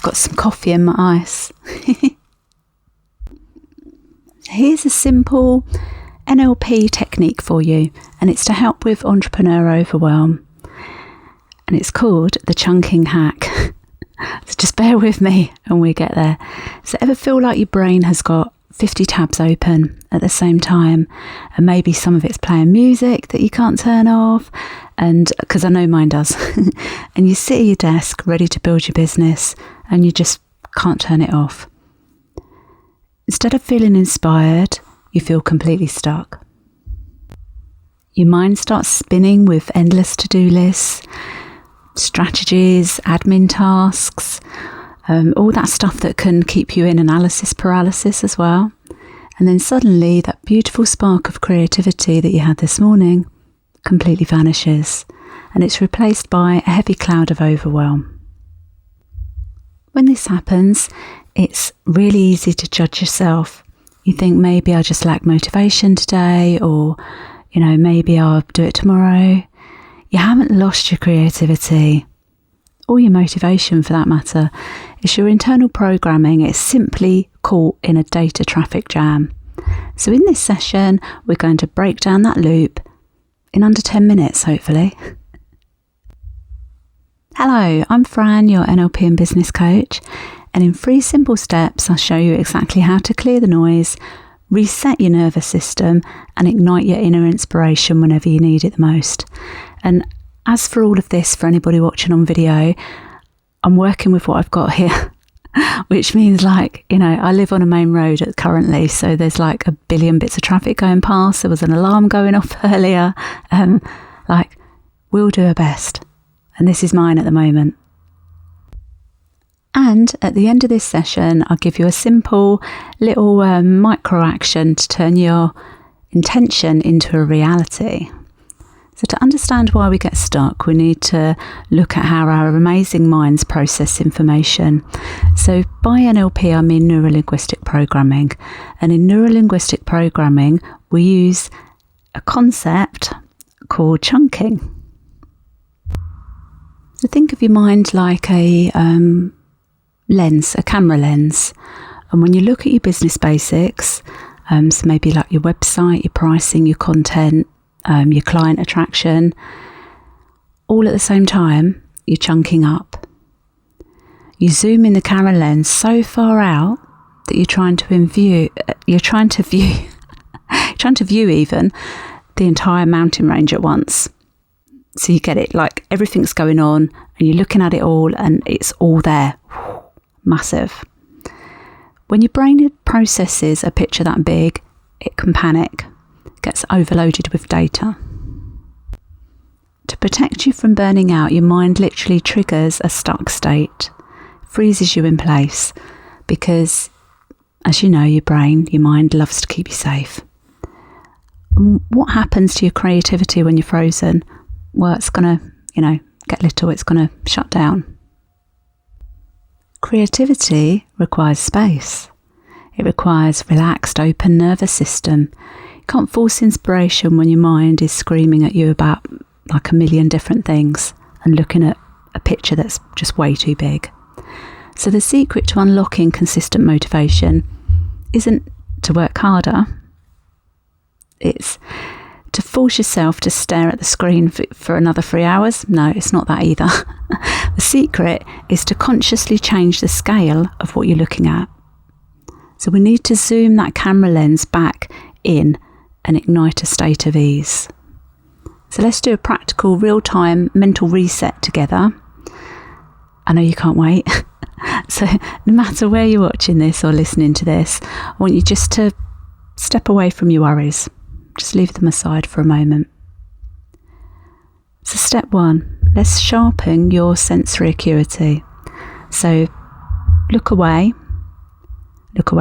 I've got some coffee in my ice. Here's a simple NLP technique for you, and it's to help with entrepreneur overwhelm. And it's called the chunking hack. So just bear with me and we get there. So ever feel like your brain has got 50 tabs open at the same time, and maybe some of it's playing music that you can't turn off, and because I know mine does, and you sit at your desk ready to build your business and you just can't turn it off. Instead of feeling inspired, you feel completely stuck. Your mind starts spinning with endless to-do lists, strategies, admin tasks, all that stuff that can keep you in analysis paralysis as well. And then suddenly that beautiful spark of creativity that you had this morning completely vanishes, and it's replaced by a heavy cloud of overwhelm. When this happens, it's really easy to judge yourself. You think maybe I just lack motivation today, or maybe I'll do it tomorrow. You haven't lost your creativity or your motivation, for that matter. It's your internal programming. It's simply caught in a data traffic jam. So in this session, we're going to break down that loop in under 10 minutes, hopefully. Hello, I'm Fran, your NLP and business coach. And in 3 simple steps, I'll show you exactly how to clear the noise, reset your nervous system, and ignite your inner inspiration whenever you need it the most. And as for all of this, for anybody watching on video, I'm working with what I've got here, which means I live on a main road currently, so there's like a billion bits of traffic going past. There was an alarm going off earlier. We'll do our best. And this is mine at the moment. And at the end of this session, I'll give you a simple little micro action to turn your intention into a reality. So to understand why we get stuck, we need to look at how our amazing minds process information. So by NLP, I mean neuro-linguistic programming. And in neuro-linguistic programming, we use a concept called chunking. So think of your mind like a lens, a camera lens. And when you look at your business basics, so maybe like your website, your pricing, your content, your client attraction, all at the same time, you're chunking up. You zoom in the camera lens so far out that you're trying to view even the entire mountain range at once. So you get it, like everything's going on and you're looking at it all and it's all there. Massive. When your brain processes a picture that big, it can panic, gets overloaded with data. To protect you from burning out, your mind literally triggers a stuck state, freezes you in place, because, as you know, your mind loves to keep you safe. And what happens to your creativity when you're frozen? Well, it's going to, get little, it's going to shut down. Creativity requires space. It requires relaxed, open nervous system. You can't force inspiration when your mind is screaming at you about like a million different things and looking at a picture that's just way too big. So the secret to unlocking consistent motivation isn't to work harder. It's to force yourself to stare at the screen for another 3 hours. No, it's not that either. The secret is to consciously change the scale of what you're looking at. So we need to zoom that camera lens back in and ignite a state of ease. So let's do a practical, real-time mental reset together. I know you can't wait. So no matter where you're watching this or listening to this, I want you just to step away from your worries. Just leave them aside for a moment. So step 1, let's sharpen your sensory acuity. So look away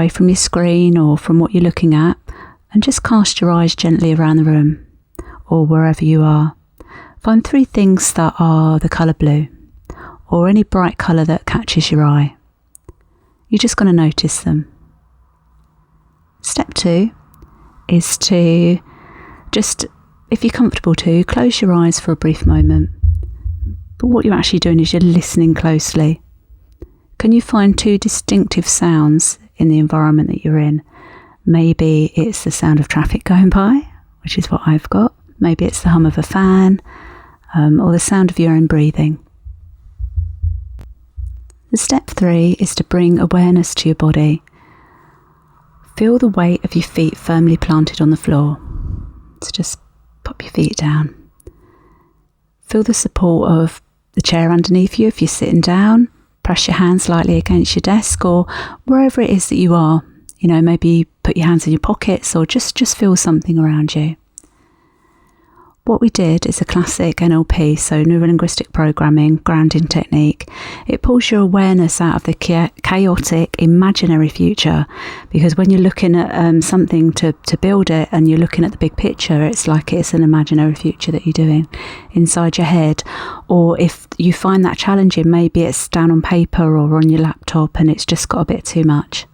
from your screen or from what you're looking at, and just cast your eyes gently around the room or wherever you are. Find 3 things that are the colour blue, or any bright colour that catches your eye. You're just going to notice them. Step 2 is to just, if you're comfortable to, close your eyes for a brief moment. But what you're actually doing is you're listening closely. Can you find two distinctive sounds in the environment that you're in? Maybe it's the sound of traffic going by, which is what I've got. Maybe it's the hum of a fan, or the sound of your own breathing. The step 3 is to bring awareness to your body. Feel the weight of your feet firmly planted on the floor. So just pop your feet down. Feel the support of the chair underneath you if you're sitting down. Press your hands lightly against your desk or wherever it is that you are. Maybe put your hands in your pockets or just feel something around you. What we did is a classic NLP, so neuro-linguistic programming, grounding technique. It pulls your awareness out of the chaotic, imaginary future, because when you're looking at something to build it and you're looking at the big picture, it's like it's an imaginary future that you're doing inside your head. Or if you find that challenging, maybe it's down on paper or on your laptop and it's just got a bit too much.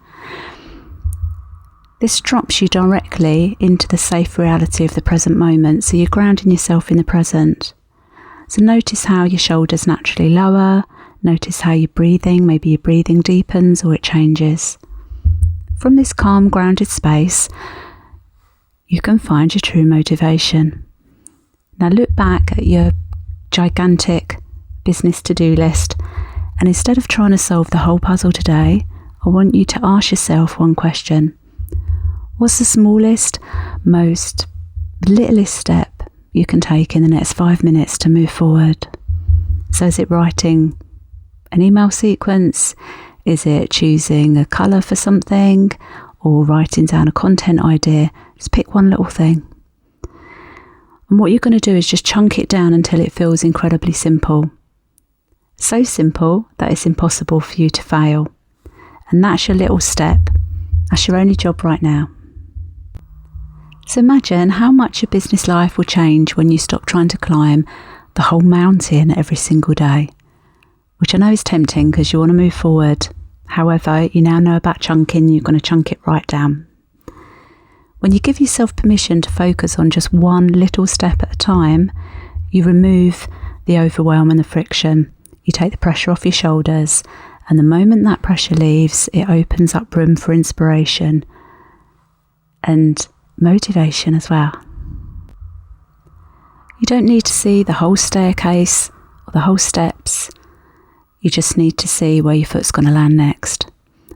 This drops you directly into the safe reality of the present moment, so you're grounding yourself in the present. So notice how your shoulders naturally lower, notice how you're breathing, maybe your breathing deepens or it changes. From this calm, grounded space, you can find your true motivation. Now look back at your gigantic business to-do list, and instead of trying to solve the whole puzzle today, I want you to ask yourself one question. What's the smallest, most littlest step you can take in the next 5 minutes to move forward? So is it writing an email sequence? Is it choosing a colour for something? Or writing down a content idea? Just pick one little thing. And what you're going to do is just chunk it down until it feels incredibly simple. So simple that it's impossible for you to fail. And that's your little step. That's your only job right now. So imagine how much your business life will change when you stop trying to climb the whole mountain every single day, which I know is tempting because you want to move forward. However, you now know about chunking, you're going to chunk it right down. When you give yourself permission to focus on just one little step at a time, you remove the overwhelm and the friction. You take the pressure off your shoulders, and the moment that pressure leaves, it opens up room for inspiration and motivation as well. You don't need to see the whole staircase or the whole steps. You just need to see where your foot's going to land next.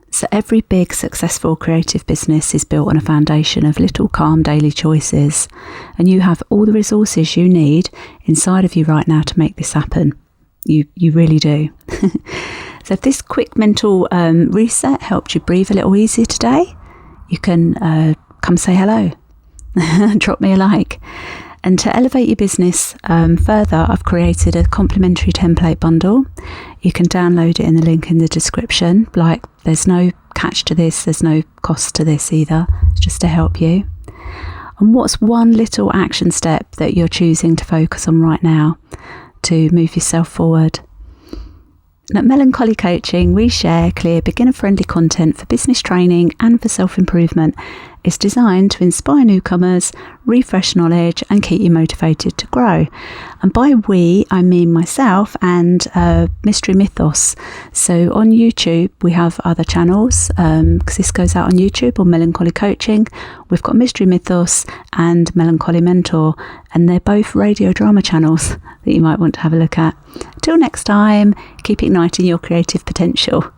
So every big, successful creative business is built on a foundation of little calm daily choices, and you have all the resources you need inside of you right now to make this happen. You really do. So if this quick mental reset helped you breathe a little easier today, you can come say hello, drop me a like. And to elevate your business further, I've created a complimentary template bundle. You can download it in the link in the description. Like, there's no catch to this, there's no cost to this either. It's just to help you. And what's one little action step that you're choosing to focus on right now to move yourself forward? And at Melancholy Coaching, we share clear, beginner-friendly content for business training and for self-improvement. It's designed to inspire newcomers, refresh knowledge, and keep you motivated to grow. And by we, I mean myself and Mystery Mythos. So on YouTube, we have other channels, because this goes out on YouTube on Melancholy Coaching. We've got Mystery Mythos and Melancholy Mentor, and they're both radio drama channels that you might want to have a look at. Till next time, keep igniting your creative potential.